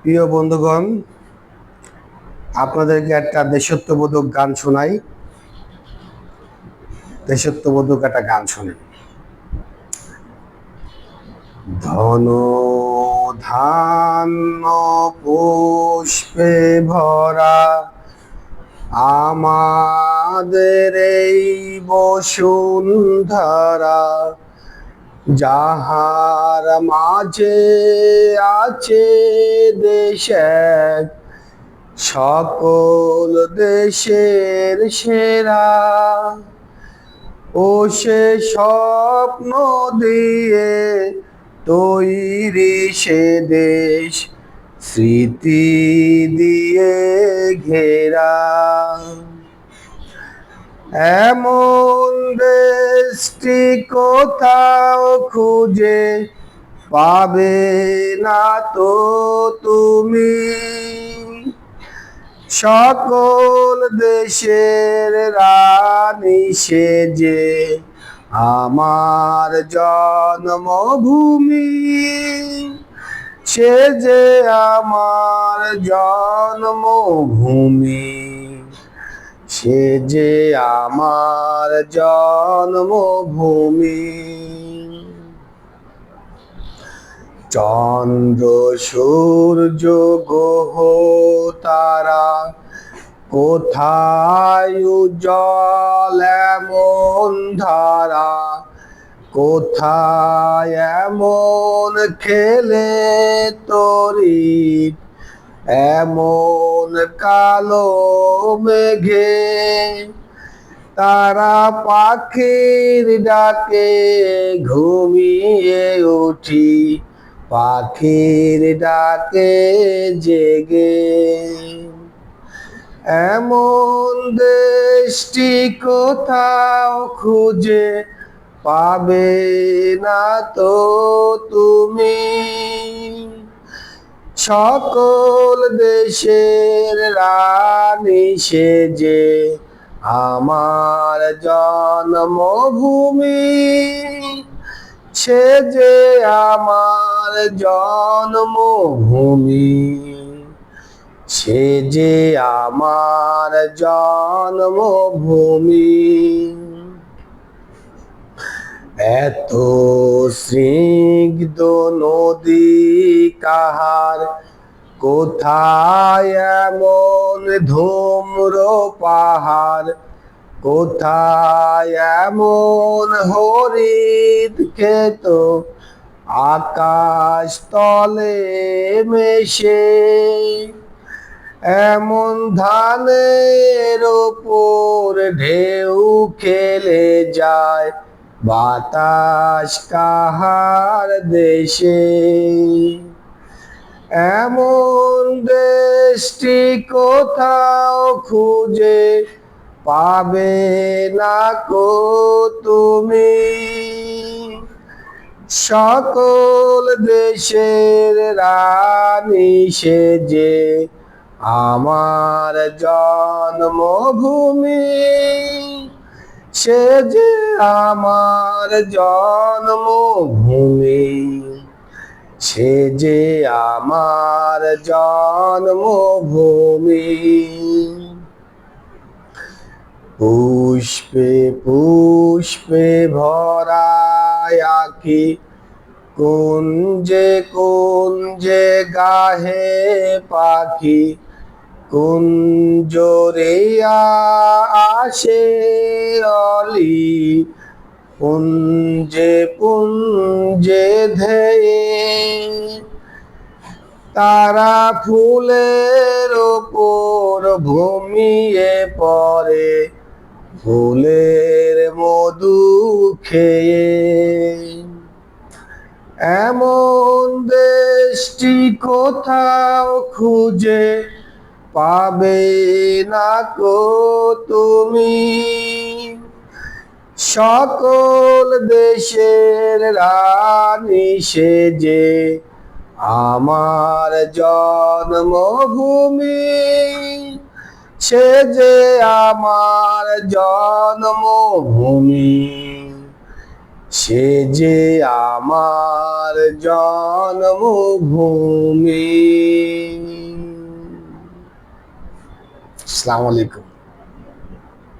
প্রিয় বন্ধুগণ, আপনাদেরকে একটা দেশাত্মবোধক গান শোনাই। দেশাত্মবোধক একটা গান শোনেন। ধন ধান্য পুষ্পে ভরা আমাদের এই বসুন্ধরা, যাহার মাঝে আছে দেশ এক, সকল দেশের সেরা। ও সে স্বপ্ন দিয়ে তৈরি সে দেশ, স্মৃতি দিয়ে ঘেরা। এমন দেশটি কোথাও খুঁজে পাবে না তো তুমি। সকল দেশের রানী সেজে আমার জন্মভূমি, সে যে আমার জন্মভূমি, সে যে আমার জন্মভূমি। চন্দ্র সূর্য গ্রহ তারা কোথায় উজ্জ্বল এমন ধারা, কোথায় এমন খেলে তড়িৎ, এমন কালো মেঘে তারা পাখির ডাকে ঘুমিয়ে উঠি, পাখির ডাকে জেগে। এমন দেশটি কোথাও খুঁজে পাবে না তো তুমি। সকল দেশের রানী সেজে আমার জন্মভূমি, সে যে আমার জন্মভূমি, সে যে আমার জন্মভূমি। এত স্নিগ্ধ নদী কাহার, কোথায় এমন ধূম্র পাহাড়, কোথায় এমন হরিৎ ক্ষেত আকাশ তলে মেশে, এমন ধানের ওপর ঢেউ খেলে যায় বাতাস কাহার দেশে। এমন দেশটি কোথাও খুঁজে পাবে না কো তুমি। সকল দেশের রানী সেজে আমার জন্মভূমি, সে যে আমার জন্মভূমি, সে যে আমার জন্মভূমি। পুষ্পে পুষ্পে ভরা আঁখি, কুঞ্জে কুঞ্জে গাহে পাখি, কুঞ্জরিয়া আসে অলি, পুঞ্জে পুঞ্জে ধেয়ে তারা ফুলের ওপর ঘুমিয়ে পড়ে, ফুলের মধু খেয়ে। এমন দেশটি কোথাও খুঁজে পাবে না কো তুমি। সকল দেশের রানী সেজে আমার জন্মভূমি, সে যে আমার জন্মভূমি, সে যে আমার জন্মভূমি। আসসালামু আলাইকুম।